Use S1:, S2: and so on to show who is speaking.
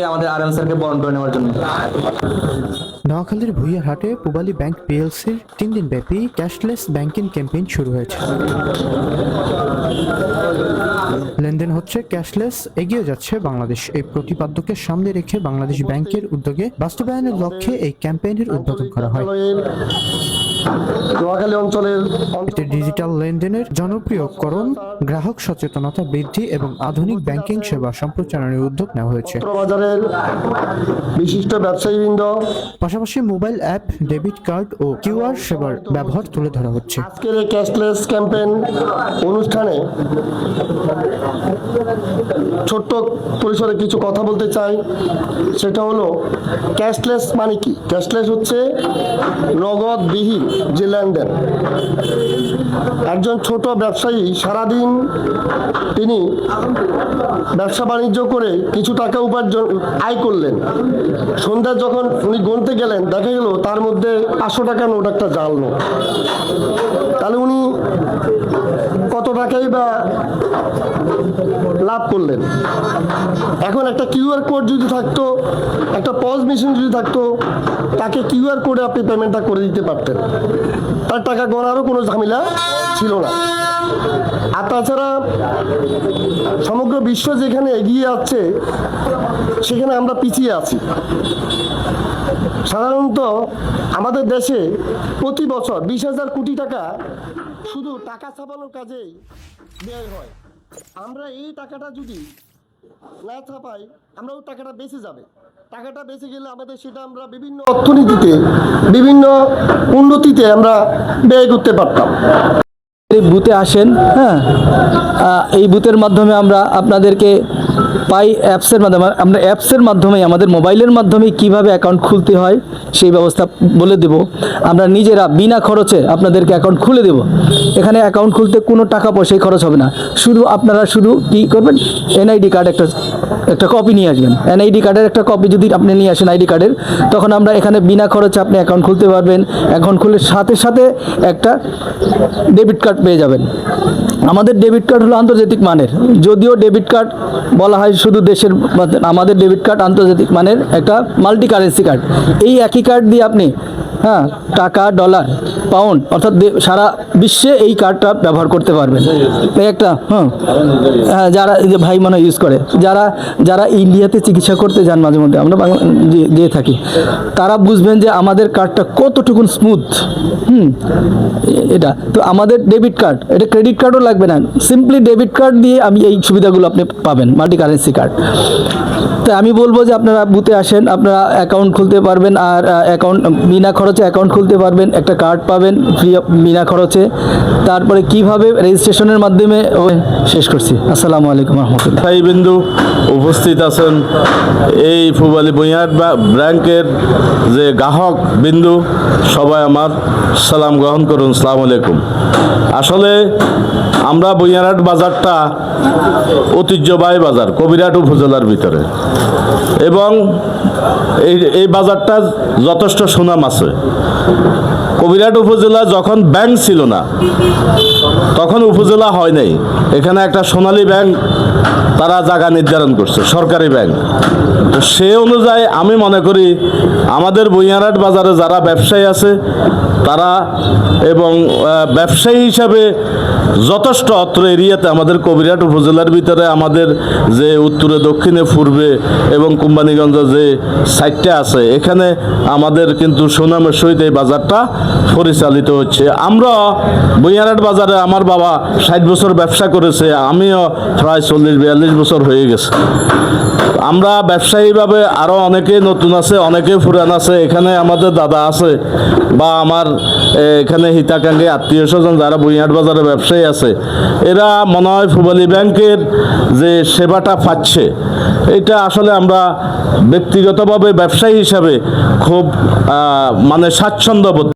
S1: আমাদের আরএম স্যারকে বরণ করে নেওয়ার জন্য।
S2: নোয়াখালীর ভুইয়ারহাটে পূবালী ব্যাংক পিএলসির 3 দিন ব্যাপী ক্যাশলেস ব্যাংকিং ক্যাম্পেইন শুরু হয়েছে। লেনদেন হচ্ছে ক্যাশলেস, এগিয়ে যাচ্ছে বাংলাদেশ, এই প্রতিপাদ্যকে সামনে রেখে বাংলাদেশ ব্যাংকের উদ্যোগে বাস্তবায়নের লক্ষ্যে এই ক্যাম্পেইনের উদ্বোধন করা হয়।
S3: নোয়াখালী অঞ্চলের
S2: এতে ডিজিটাল লেনদেনের জনপ্রিয়করণ, গ্রাহক সচেতনতা বৃদ্ধি এবং আধুনিক ব্যাংকিং সেবা সম্প্রচারের উদ্যোগ নেওয়া হয়েছে।
S3: বাজারের বিশিষ্ট ব্যবসায়ীবৃন্দ,
S2: পাশাপাশি মোবাইল অ্যাপ, ডেবিট কার্ড ও কিউআর সেবার ব্যবহার তুলে ধরা হচ্ছে।
S3: আজকের এই ক্যাশলেস ক্যাম্পেইন অনুষ্ঠানে ছোট্ট পরিসরে কিছু কথা বলতে চাই। সেটা হলো ক্যাশলেস মানে কি? ক্যাশলেস হচ্ছে নগদবিহীন যে লেনদেন। একজন ছোট ব্যবসায়ী সারাদিন তিনি ব্যবসা বাণিজ্য করে কিছু টাকা উপার্জন আয় করলেন, সন্ধ্যা যখন উনি গুনতে গেলেন দেখা গেল তার মধ্যে 500 টাকা নোট একটা জাল নোট। তাহলে উনি কত টাকাই বা লাভ করলেন। এখন একটা কিউআর কোড যদি থাকতো, একটা পজ মেশিন যদি থাকতো, তাকে কিউআর কোডে আপনি পেমেন্টটা করে দিতে পারতেন, তার টাকা গণারও কোনো ঝামেলা ছিল না। আর তাছাড়া সমগ্র বিশ্ব যেখানে এগিয়ে যাচ্ছে সেখানে আমরা পিছিয়ে আছি। সাধারণত আমাদের দেশে প্রতি বছর 20,000 কোটি টাকা শুধু টাকা ছাপানোর কাজেই ব্যয় হয়। আমরা এই টাকাটা যদি না ছাপাই, আমরা ওই টাকাটা বেঁচে যাবে। টাকাটা বেঁচে গেলে আমাদের সেটা আমরা বিভিন্ন অর্থনীতিতে, বিভিন্ন উন্নতিতে আমরা ব্যয় করতে পারতাম।
S4: এই বুথে আসেন, হ্যাঁ, এই বুথের মাধ্যমে আমরা আপনাদেরকে পাই অ্যাপসের মাধ্যমে, আমরা অ্যাপসের মাধ্যমে আমাদের মোবাইলের মাধ্যমে কিভাবে অ্যাকাউন্ট খুলতে হয় সেই ব্যবস্থা বলে দেব। আমরা নিজেরা বিনা খরচে আপনাদেরকে অ্যাকাউন্ট খুলে দেব। এখানে অ্যাকাউন্ট খুলতে কোনো টাকা পয়সাই খরচ হবে না। শুধু আপনারা কী করবেন, এনআইডি কার্ড একটা কপি নিয়ে আসবেন। এনআইডি কার্ডের একটা কপি যদি আপনি নিয়ে আসেন আইডি কার্ডের, তখন আমরা এখানে বিনা খরচে আপনি অ্যাকাউন্ট খুলতে পারবেন। অ্যাকাউন্ট খুলে সাথে সাথে একটা ডেবিট কার্ড পেয়ে যাবেন। আমাদের ডেবিট কার্ড হলো আন্তর্জাতিক মানের, যদিও ডেবিট কার্ড বলা হয় শুধু দেশের, আমাদের ডেবিট কার্ড আন্তর্জাতিক মানের একটা মাল্টি কারেন্সি কার্ড। এই একই কার্ড দিয়ে আপনি, হ্যাঁ, টাকা, ডলার, পাউন্ড অর্থাৎ সারা বিশ্বে এই কার্ডটা ব্যবহার করতে পারবেন। এই একটা হ্যাঁ, যারা ভাই মনে ইউজ করে, যারা ইন্ডিয়াতে চিকিৎসা করতে যান মাঝে মধ্যে, আমরা দিয়ে থাকি, তারা বুঝবেন যে আমাদের কার্ডটা কতটুকুন স্মুথ। এটা তো আমাদের ডেবিট কার্ড, এটা ক্রেডিট কার্ডও লাগবে না, সিম্পলি ডেবিট কার্ড দিয়ে আমি এই সুবিধাগুলো আপনি পাবেন, মাল্টি কারেন্সি কার্ড। তো আমি বলবো যে আপনারা বুথে আসেন, আপনারা অ্যাকাউন্ট খুলতে পারবেন, আর অ্যাকাউন্ট বিনা খরচে অ্যাকাউন্ট খুলতে পারবেন, একটা কার্ড পাবেন ফ্রি বিনা খরচে। তারপরে কিভাবে রেজিস্ট্রেশনের মাধ্যমে শেষ করছি। আসসালামু আলাইকুম রহমতুল্লাহ।
S5: ভাই বিন্দু উপস্থিত আছেন, এই পূবালী ভুইয়ারহাট ব্যাংকের যে গ্রাহক বিন্দু, সবাই আমার সালাম গ্রহণ করুন। আসসালামু আলাইকুম। আসলে আমরা ভুইয়ারহাট বাজারটা ঐতিহ্যবাহী বাজার কবিরহাট উপজেলার ভিতরে, এবং এই বাজারটা যথেষ্ট সুনাম আছে। কবিরহাট উপজেলা যখন ব্যাংক ছিল না, তখন উপজেলা হয় নাই, এখানে একটা সোনালী ব্যাংক তারা জায়গা নির্ধারণ করছে, সরকারি ব্যাংক। তো সে অনুযায়ী আমি মনে করি আমাদের ভুইয়ারহাট বাজারে যারা ব্যবসায়ী আছে তারা, এবং ব্যবসায়ী হিসাবে যথেষ্ট অত্র এরিয়াতে আমাদের কবিরহাট উপজেলার ভিতরে আমাদের যে উত্তরে, দক্ষিণে, পূর্বে এবং কোম্পানিগঞ্জ যে সাইডটা আছে, এখানে আমাদের কিন্তু সুনামের সহিত এই বাজারটা পরিচালিত হচ্ছে। আমরা ভুইয়ারহাট বাজারে, আমার বাবা 60 বছর ব্যবসা করেছে, আমিও প্রায় 40-42 বছর হয়ে গেছে। আমরা ব্যবসায়ীভাবে আরও অনেকে নতুন আছে, অনেকে পুরান আছে। এখানে আমাদের দাদা আছে, বা আমার এখানে হিতাকাঙ্ক্ষী আত্মীয় স্বজন যারা ভুইয়ারহাট বাজারে ব্যবসায়ী আছে, এরা মনে হয় পূবালী ব্যাংকের যে সেবাটা পাচ্ছে, এটা আসলে আমরা ব্যক্তিগতভাবে ব্যবসায়ী হিসাবে খুব মানে স্বাচ্ছন্দ্য বোধ